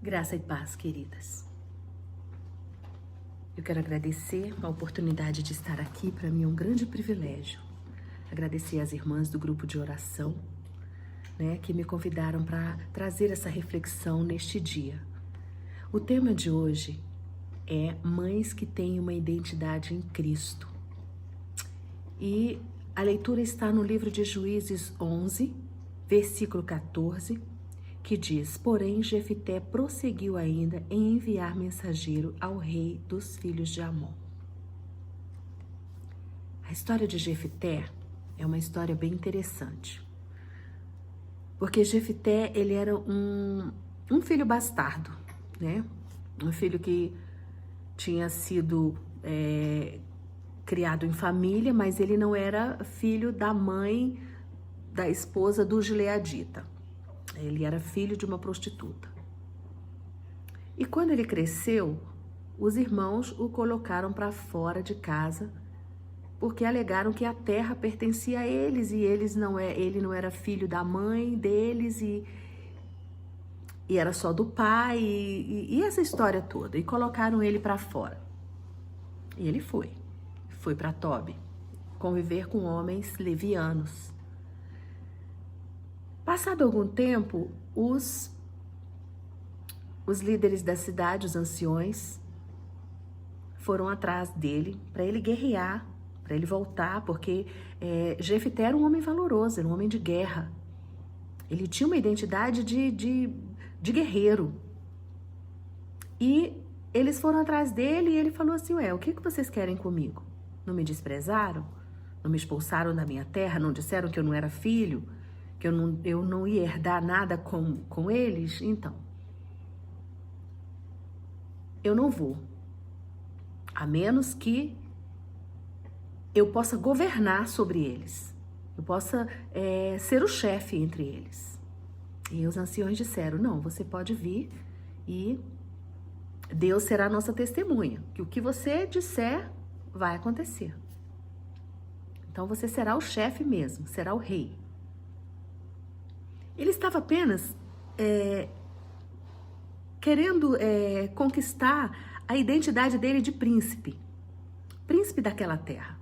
Graça e paz, queridas. Eu quero agradecer a oportunidade de estar aqui. Para mim é um grande privilégio. Agradecer às irmãs do grupo de oração, que me convidaram para trazer essa reflexão neste dia. O tema de hoje é mães que têm uma identidade em Cristo. E a leitura está no livro de Juízes 11, versículo 14, que diz: porém Jefité prosseguiu ainda em enviar mensageiro ao rei dos filhos de Amon. A história de Jefité é uma história bem interessante, porque Jefité, ele era um filho bastardo, um filho que tinha sido criado em família, mas ele não era filho da mãe da esposa do gileadita. Ele era filho de uma prostituta. E quando ele cresceu, os irmãos o colocaram para fora de casa, porque alegaram que a terra pertencia a eles e ele não era filho da mãe deles e era só do pai e essa história toda. E colocaram ele para fora. E ele foi para Tobi, conviver com homens levianos. Passado algum tempo, os líderes da cidade, os anciões, foram atrás dele para ele guerrear, para ele voltar, porque Jefité era um homem valoroso, era um homem de guerra. Ele tinha uma identidade de guerreiro. E eles foram atrás dele e ele falou assim: o que vocês querem comigo? Não me desprezaram? Não me expulsaram da minha terra? Não disseram que eu não era filho? Que eu não ia herdar nada com eles? Então, eu não vou, a menos que eu possa governar sobre eles, eu possa ser o chefe entre eles. E os anciões disseram: não, você pode vir e Deus será a nossa testemunha, que o que você disser vai acontecer. Então você será o chefe mesmo, será o rei. Ele estava apenas querendo conquistar a identidade dele de príncipe daquela terra.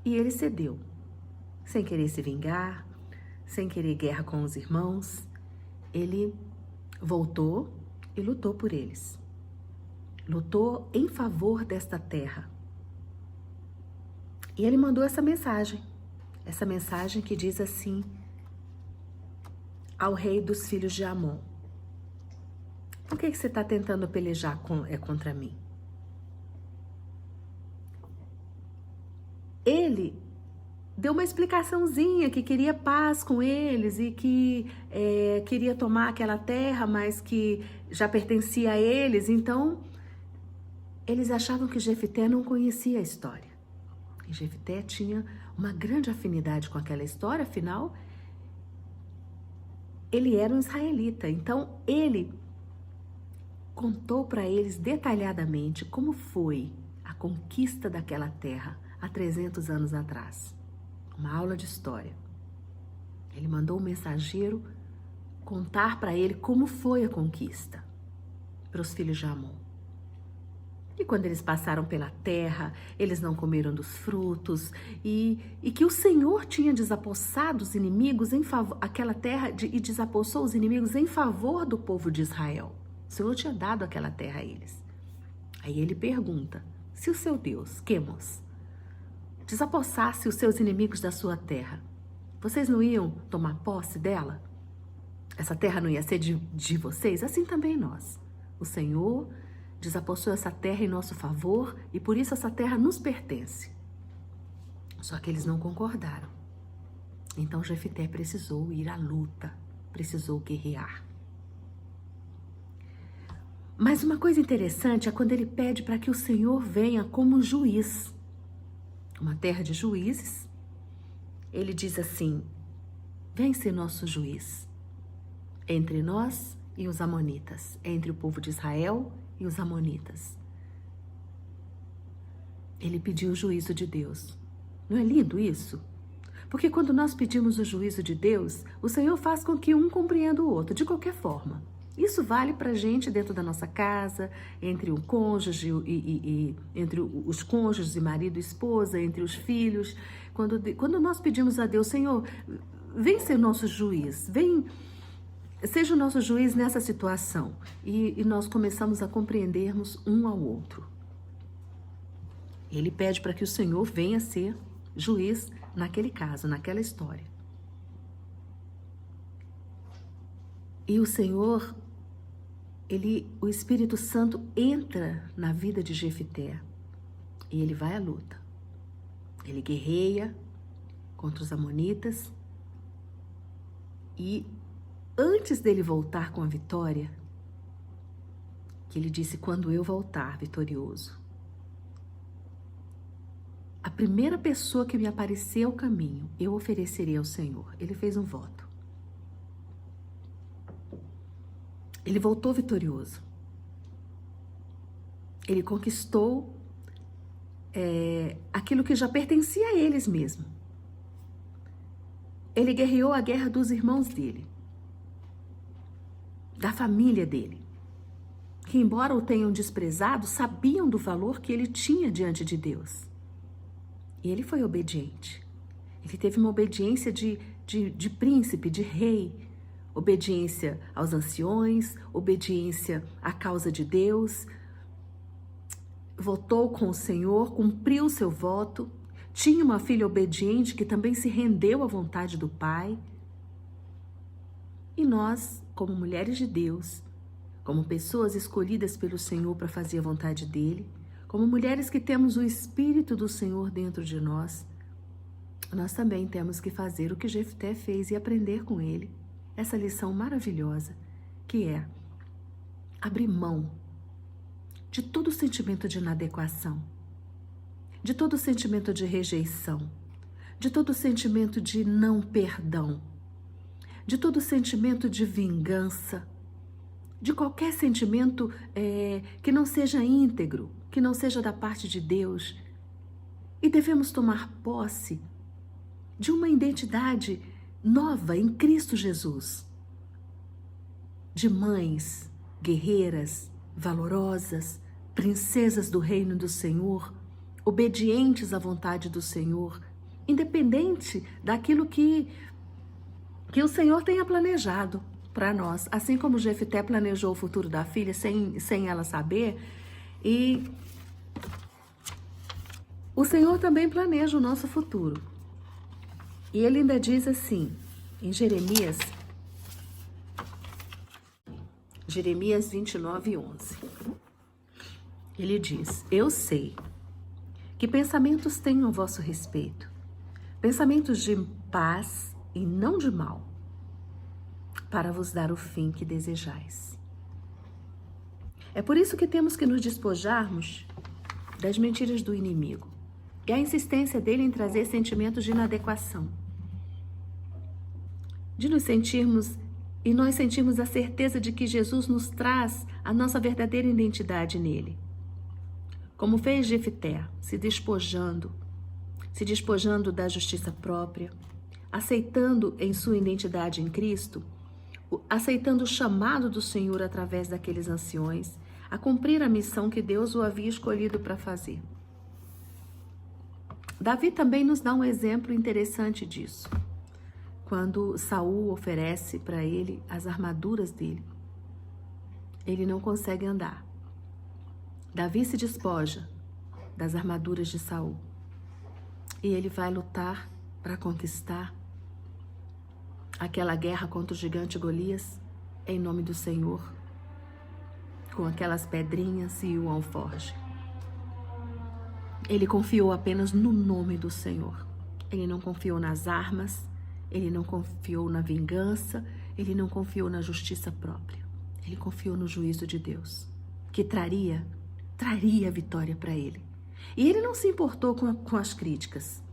E ele cedeu, sem querer se vingar, sem querer guerra com os irmãos. Ele voltou e lutou por eles. Lutou em favor desta terra. E ele mandou essa mensagem que diz assim: ao rei dos filhos de Amon: por que você está tentando pelejar contra mim? Ele deu uma explicaçãozinha que queria paz com eles e que queria tomar aquela terra, mas que já pertencia a eles. Então, eles achavam que Jefité não conhecia a história. E Jefité tinha uma grande afinidade com aquela história, afinal, ele era um israelita. Então, ele contou para eles detalhadamente como foi a conquista daquela terra há 300 anos atrás. Uma aula de história. Ele mandou um mensageiro contar para ele como foi a conquista para os filhos de Amon. E quando eles passaram pela terra, eles não comeram dos frutos, e que o Senhor tinha desapossado os inimigos aquela terra e desapossou os inimigos em favor do povo de Israel. O Senhor tinha dado aquela terra a eles. Aí ele pergunta: se o seu Deus, Quemos, desapossasse os seus inimigos da sua terra, vocês não iam tomar posse dela? Essa terra não ia ser de vocês? Assim também nós. O Senhor desapossou essa terra em nosso favor e por isso essa terra nos pertence. Só que eles não concordaram. Então Jefité precisou ir à luta, precisou guerrear. Mas uma coisa interessante é quando ele pede para que o Senhor venha como juiz. Uma terra de juízes. Ele diz assim: vem ser nosso juiz entre nós e os amonitas, entre o povo de Israel e os amonitas. Ele pediu o juízo de Deus. Não é lindo isso? Porque quando nós pedimos o juízo de Deus, o Senhor faz com que um compreenda o outro, de qualquer forma. Isso vale para a gente dentro da nossa casa, entre um cônjuge entre os cônjuges, marido e esposa, entre os filhos. Quando nós pedimos a Deus, Senhor, vem ser nosso juiz, seja o nosso juiz nessa situação. E nós começamos a compreendermos um ao outro. Ele pede para que o Senhor venha ser juiz naquele caso, naquela história. E o Senhor, o Espírito Santo entra na vida de Jefité e ele vai à luta. Ele guerreia contra os amonitas e antes dele voltar com a vitória, que ele disse, quando eu voltar vitorioso, a primeira pessoa que me aparecer ao caminho, eu oferecerei ao Senhor. Ele fez um voto. Ele voltou vitorioso. Ele conquistou aquilo que já pertencia a eles mesmos. Ele guerreou a guerra dos irmãos dele, da família dele, que embora o tenham desprezado, sabiam do valor que ele tinha diante de Deus. E ele foi obediente. Ele teve uma obediência de príncipe, de rei, obediência aos anciões, obediência à causa de Deus, votou com o Senhor, cumpriu o seu voto, tinha uma filha obediente que também se rendeu à vontade do Pai. E nós, como mulheres de Deus, como pessoas escolhidas pelo Senhor para fazer a vontade dEle, como mulheres que temos o Espírito do Senhor dentro de nós também temos que fazer o que Jefté fez e aprender com ele essa lição maravilhosa, que é abrir mão de todo sentimento de inadequação, de todo sentimento de rejeição, de todo sentimento de não perdão, de todo sentimento de vingança, de qualquer sentimento que não seja íntegro, que não seja da parte de Deus. E devemos tomar posse de uma identidade nova em Cristo Jesus, de mães guerreiras, valorosas, princesas do reino do Senhor, obedientes à vontade do Senhor, independente daquilo que o Senhor tenha planejado para nós, assim como Jefté planejou o futuro da filha sem ela saber, e o Senhor também planeja o nosso futuro. E ele ainda diz assim, em Jeremias 29:11, ele diz, eu sei que pensamentos tenho a vosso respeito, pensamentos de paz e não de mal, para vos dar o fim que desejais. É por isso que temos que nos despojarmos das mentiras do inimigo e a insistência dele em trazer sentimentos de inadequação, de nos sentirmos e nós sentimos a certeza de que Jesus nos traz a nossa verdadeira identidade nele. Como fez Jefté, se despojando da justiça própria, aceitando em sua identidade em Cristo, aceitando o chamado do Senhor através daqueles anciões, a cumprir a missão que Deus o havia escolhido para fazer. Davi também nos dá um exemplo interessante disso. Quando Saul oferece para ele as armaduras dele, ele não consegue andar. Davi se despoja das armaduras de Saul e ele vai lutar para conquistar aquela guerra contra o gigante Golias em nome do Senhor, com aquelas pedrinhas e o alforje. Ele confiou apenas no nome do Senhor. Ele não confiou nas armas, ele não confiou na vingança, ele não confiou na justiça própria. Ele confiou no juízo de Deus, que traria a vitória para ele. E ele não se importou com as críticas.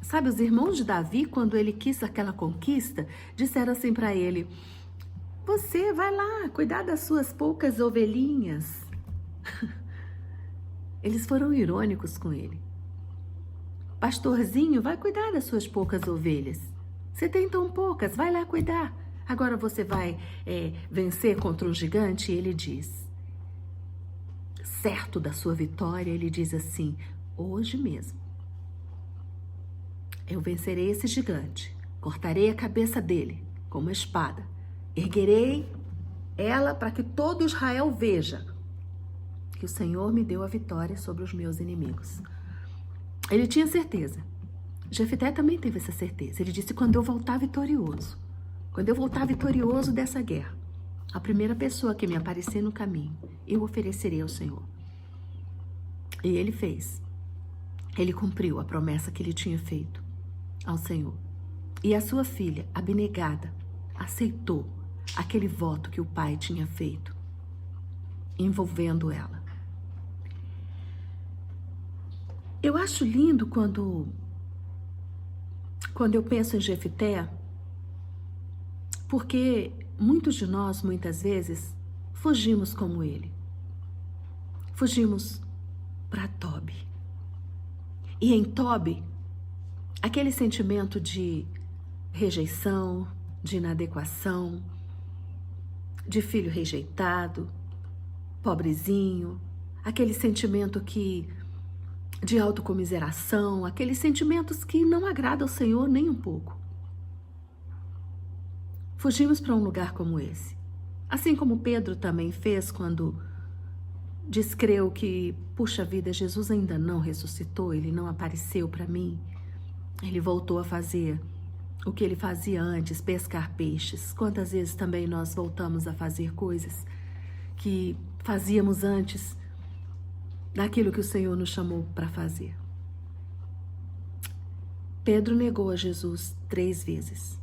Sabe, os irmãos de Davi, quando ele quis aquela conquista, disseram assim para ele, você vai lá cuidar das suas poucas ovelhinhas. Eles foram irônicos com ele. Pastorzinho, vai cuidar das suas poucas ovelhas. Você tem tão poucas, vai lá cuidar. Agora você vai vencer contra um gigante? E ele diz, certo da sua vitória, ele diz assim, hoje mesmo eu vencerei esse gigante, cortarei a cabeça dele com uma espada, erguerei ela para que todo Israel veja que o Senhor me deu a vitória sobre os meus inimigos. Ele tinha certeza. Jefté também teve essa certeza. Ele disse, quando eu voltar vitorioso, dessa guerra, a primeira pessoa que me aparecer no caminho, eu oferecerei ao Senhor. E ele fez. Ele cumpriu a promessa que ele tinha feito ao Senhor. E a sua filha, abnegada, aceitou aquele voto que o pai tinha feito, envolvendo ela. Eu acho lindo quando eu penso em Jefté, porque muitos de nós, muitas vezes, fugimos como ele. Fugimos para Tobi. E em Tobi, aquele sentimento de rejeição, de inadequação, de filho rejeitado, pobrezinho, aquele sentimento de autocomiseração, aqueles sentimentos que não agradam ao Senhor nem um pouco. Fugimos para um lugar como esse. Assim como Pedro também fez quando descreu que, puxa vida, Jesus ainda não ressuscitou, ele não apareceu para mim. Ele voltou a fazer o que ele fazia antes, pescar peixes. Quantas vezes também nós voltamos a fazer coisas que fazíamos antes daquilo que o Senhor nos chamou para fazer. Pedro negou a Jesus 3 vezes.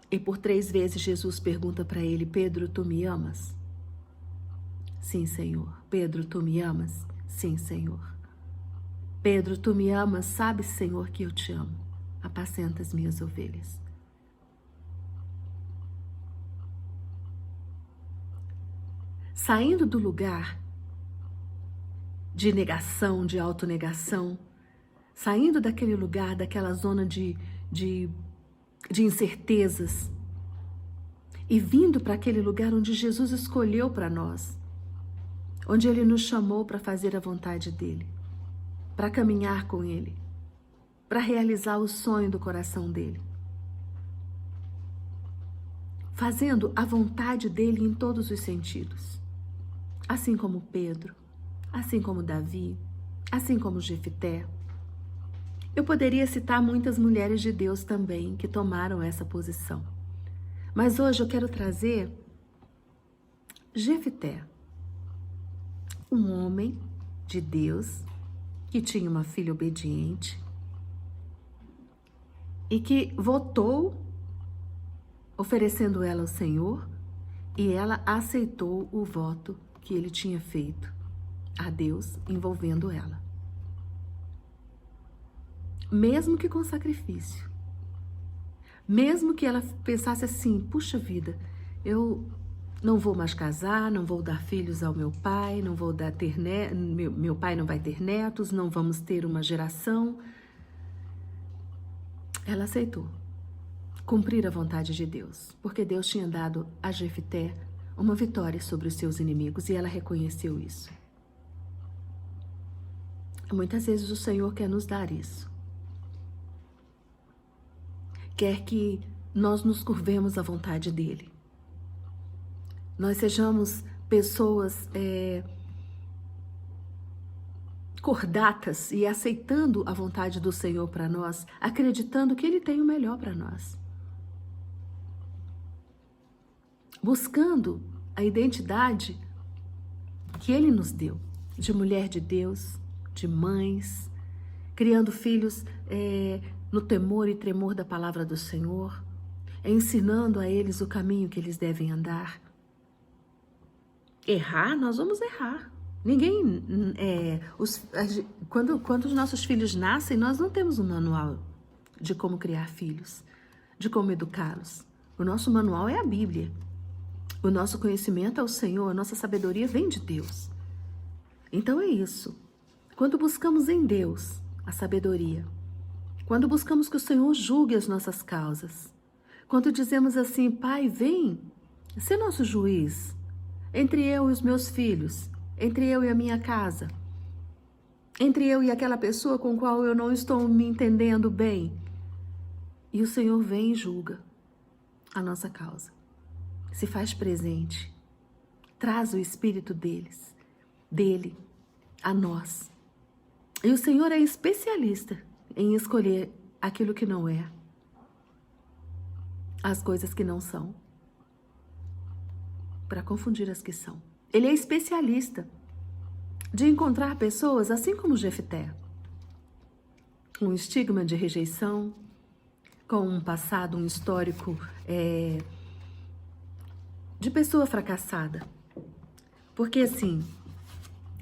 E por 3 vezes Jesus pergunta para ele, Pedro, tu me amas? Sim, Senhor. Pedro, tu me amas? Sim, Senhor. Pedro, tu me amas? Sabes, Senhor, que eu te amo. Apacenta as minhas ovelhas. Saindo do lugar de negação, de autonegação, saindo daquele lugar, daquela zona de incertezas e vindo para aquele lugar onde Jesus escolheu para nós, onde Ele nos chamou para fazer a vontade dEle, para caminhar com Ele, para realizar o sonho do coração dEle, fazendo a vontade dEle em todos os sentidos, assim como Pedro, assim como Davi, assim como Jefté. Eu poderia citar muitas mulheres de Deus também que tomaram essa posição. Mas hoje eu quero trazer Jefté, um homem de Deus que tinha uma filha obediente e que votou oferecendo ela ao Senhor e ela aceitou o voto que ele tinha feito a Deus envolvendo ela. Mesmo que com sacrifício. Mesmo que ela pensasse assim, puxa vida, eu não vou mais casar, não vou dar filhos ao meu pai, não vou ter meu pai não vai ter netos, não vamos ter uma geração. Ela aceitou cumprir a vontade de Deus, porque Deus tinha dado a Jefté uma vitória sobre os seus inimigos e ela reconheceu isso. Muitas vezes o Senhor quer nos dar isso. Quer que nós nos curvemos à vontade dEle. Nós sejamos pessoas cordatas e aceitando a vontade do Senhor para nós, acreditando que Ele tem o melhor para nós. Buscando a identidade que Ele nos deu, de mulher de Deus, de mães, criando filhos no temor e tremor da palavra do Senhor, ensinando a eles o caminho que eles devem andar. Errar, nós vamos errar. Ninguém, quando os nossos filhos nascem, nós não temos um manual de como criar filhos, de como educá-los. O nosso manual é a Bíblia. O nosso conhecimento é o Senhor, a nossa sabedoria vem de Deus. Então é isso. Quando buscamos em Deus a sabedoria, quando buscamos que o Senhor julgue as nossas causas, Quando dizemos assim, Pai, vem, ser nosso juiz, entre eu e os meus filhos, entre eu e a minha casa, entre eu e aquela pessoa com a qual eu não estou me entendendo bem. E o Senhor vem e julga a nossa causa. Se faz presente, traz o Espírito dele a nós. E o Senhor é especialista em escolher aquilo que não é, as coisas que não são, para confundir as que são. Ele é especialista de encontrar pessoas assim como Jefté, com um estigma de rejeição, com um passado, um histórico de pessoa fracassada. Porque assim,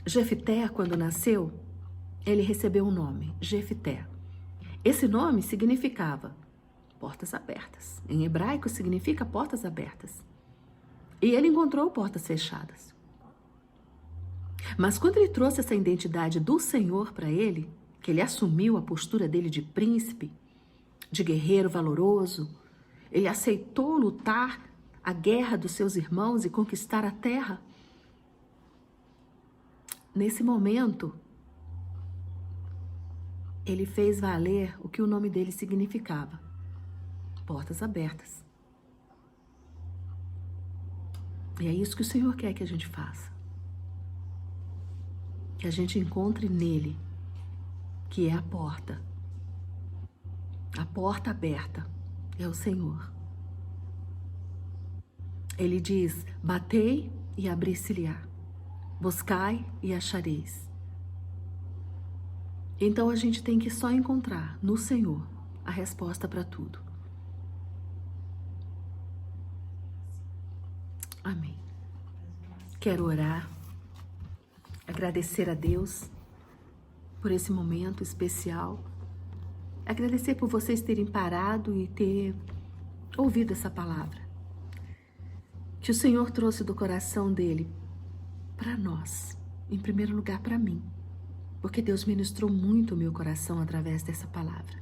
Jefté, quando nasceu, ele recebeu um nome, Jefté. Esse nome significava portas abertas. Em hebraico significa portas abertas. E ele encontrou portas fechadas. Mas quando ele trouxe essa identidade do Senhor para ele, que ele assumiu a postura dele de príncipe, de guerreiro valoroso, ele aceitou lutar a guerra dos seus irmãos e conquistar a terra. Nesse momento, ele fez valer o que o nome dele significava: portas abertas. E é isso que o Senhor quer que a gente faça. Que a gente encontre nele, que é a porta. A porta aberta é o Senhor. Ele diz, batei e abri-se-lhe-á. Buscai e achareis. Então a gente tem que só encontrar no Senhor a resposta para tudo. Amém. Quero orar, agradecer a Deus por esse momento especial, agradecer por vocês terem parado e ter ouvido essa palavra que o Senhor trouxe do coração dele para nós, em primeiro lugar para mim, porque Deus ministrou muito o meu coração através dessa palavra.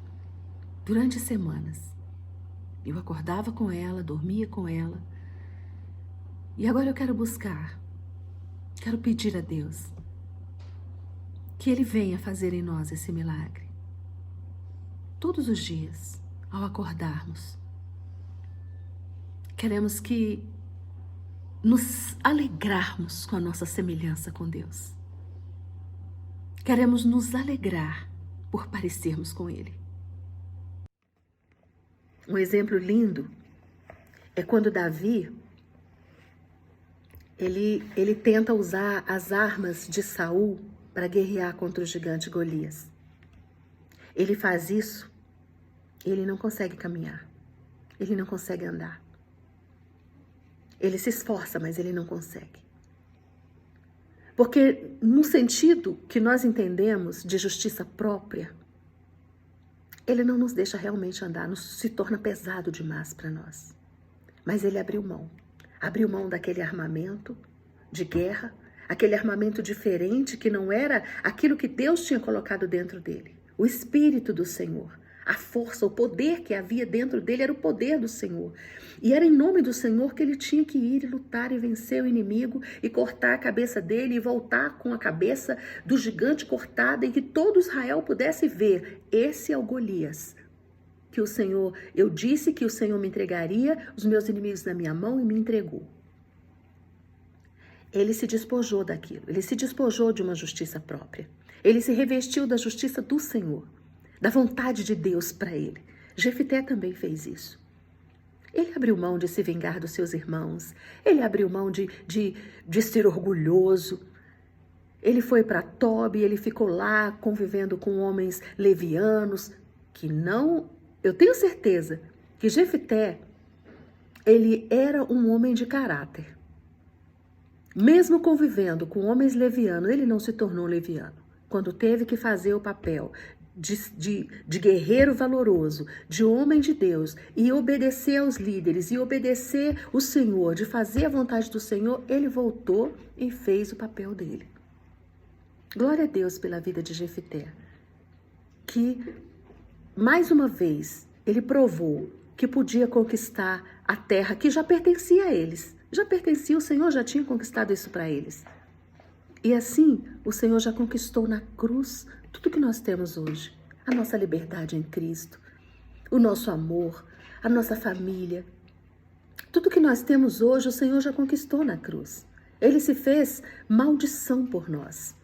Durante semanas, eu acordava com ela, dormia com ela, e agora eu quero buscar, quero pedir a Deus que Ele venha fazer em nós esse milagre. Todos os dias, ao acordarmos, queremos que nos alegrarmos com a nossa semelhança com Deus. Queremos nos alegrar por parecermos com Ele. Um exemplo lindo é quando Davi, ele tenta usar as armas de Saul para guerrear contra o gigante Golias. Ele faz isso, ele não consegue caminhar, ele não consegue andar. Ele se esforça, mas ele não consegue. Porque no sentido que nós entendemos de justiça própria, ele não nos deixa realmente andar, se torna pesado demais para nós. Mas ele abriu mão daquele armamento de guerra, aquele armamento diferente que não era aquilo que Deus tinha colocado dentro dele. O Espírito do Senhor, a força, o poder que havia dentro dele era o poder do Senhor. E era em nome do Senhor que ele tinha que ir e lutar e vencer o inimigo e cortar a cabeça dele e voltar com a cabeça do gigante cortada e que todo Israel pudesse ver. Esse é o Golias. Que o Senhor, eu disse que o Senhor me entregaria os meus inimigos na minha mão e me entregou. Ele se despojou daquilo, ele se despojou de uma justiça própria. Ele se revestiu da justiça do Senhor, da vontade de Deus para ele. Jefté também fez isso. Ele abriu mão de se vingar dos seus irmãos, ele abriu mão de ser orgulhoso. Ele foi para Tobi, ele ficou lá convivendo com homens levianos, que não... Eu tenho certeza que Jefté, ele era um homem de caráter. Mesmo convivendo com homens levianos, ele não se tornou leviano. Quando teve que fazer o papel de guerreiro valoroso, de homem de Deus, e obedecer aos líderes, e obedecer o Senhor, de fazer a vontade do Senhor, ele voltou e fez o papel dele. Glória a Deus pela vida de Jefté, que, mais uma vez, ele provou que podia conquistar a terra que já pertencia a eles. Já pertencia, o Senhor já tinha conquistado isso para eles. E assim, o Senhor já conquistou na cruz tudo que nós temos hoje. A nossa liberdade em Cristo, o nosso amor, a nossa família. Tudo que nós temos hoje, o Senhor já conquistou na cruz. Ele se fez maldição por nós.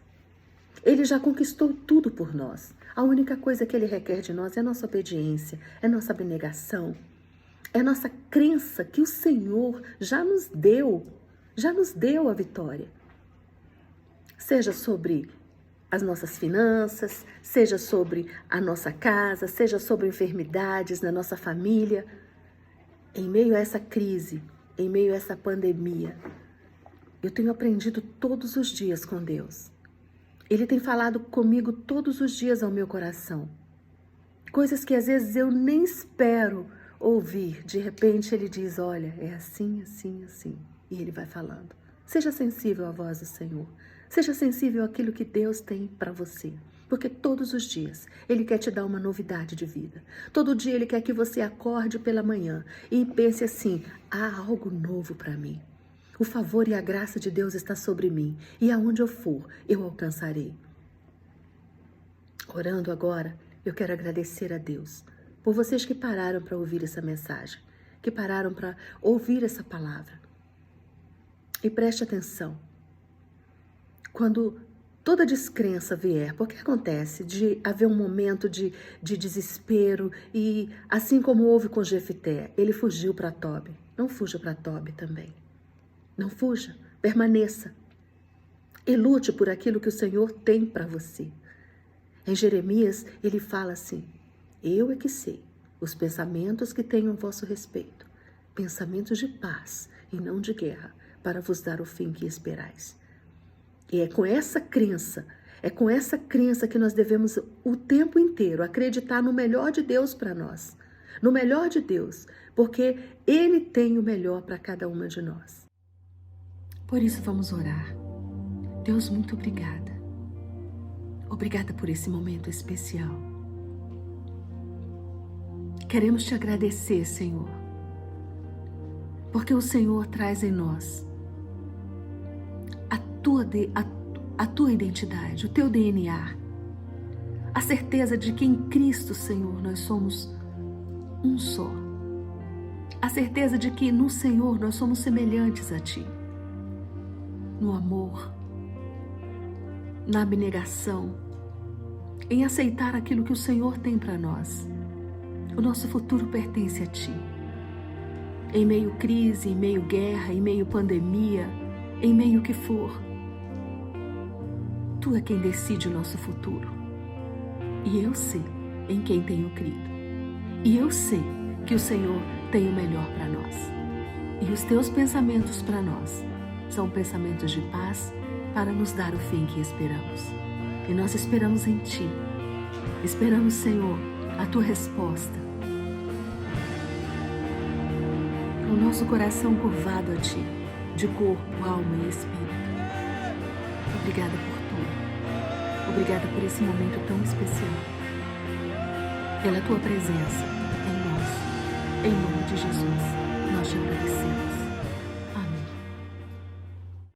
Ele já conquistou tudo por nós. A única coisa que Ele requer de nós é a nossa obediência, é a nossa abnegação, é a nossa crença que o Senhor já nos deu a vitória. Seja sobre as nossas finanças, seja sobre a nossa casa, seja sobre enfermidades na nossa família. Em meio a essa crise, em meio a essa pandemia, eu tenho aprendido todos os dias com Deus. Ele tem falado comigo todos os dias ao meu coração. Coisas que às vezes eu nem espero ouvir. De repente Ele diz, olha, é assim, assim, assim. E Ele vai falando. Seja sensível à voz do Senhor. Seja sensível àquilo que Deus tem para você. Porque todos os dias Ele quer te dar uma novidade de vida. Todo dia Ele quer que você acorde pela manhã e pense assim, há algo novo para mim. O favor e a graça de Deus está sobre mim, e aonde eu for, eu alcançarei. Orando agora, eu quero agradecer a Deus por vocês que pararam para ouvir essa mensagem, que pararam para ouvir essa palavra. E preste atenção, quando toda descrença vier, porque acontece de haver um momento de desespero, e assim como houve com Jefité, ele fugiu para Tobi. Não fuja para Tobi também. Não fuja, permaneça e lute por aquilo que o Senhor tem para você. Em Jeremias, ele fala assim, eu é que sei os pensamentos que tenho a vosso respeito, pensamentos de paz e não de guerra, para vos dar o fim que esperais. E é com essa crença que nós devemos o tempo inteiro acreditar no melhor de Deus para nós, no melhor de Deus, porque Ele tem o melhor para cada uma de nós. Por isso vamos orar. Deus, muito obrigada. Obrigada por esse momento especial. Queremos te agradecer, Senhor, porque o Senhor traz em nós a tua identidade, o teu DNA, a certeza de que em Cristo, Senhor, nós somos um só. A certeza de que no Senhor nós somos semelhantes a Ti. No amor, na abnegação, em aceitar aquilo que o Senhor tem para nós. O nosso futuro pertence a Ti. Em meio crise, em meio guerra, em meio pandemia, em meio que for, Tu é quem decide o nosso futuro. E eu sei em quem tenho crido. E eu sei que o Senhor tem o melhor para nós. E os Teus pensamentos para nós são pensamentos de paz para nos dar o fim que esperamos. E nós esperamos em Ti. Esperamos, Senhor, a Tua resposta. Com o nosso coração curvado a Ti, de corpo, alma e espírito. Obrigada por tudo. Obrigada por esse momento tão especial. Pela Tua presença em nós. Em nome de Jesus, nós te agradecemos.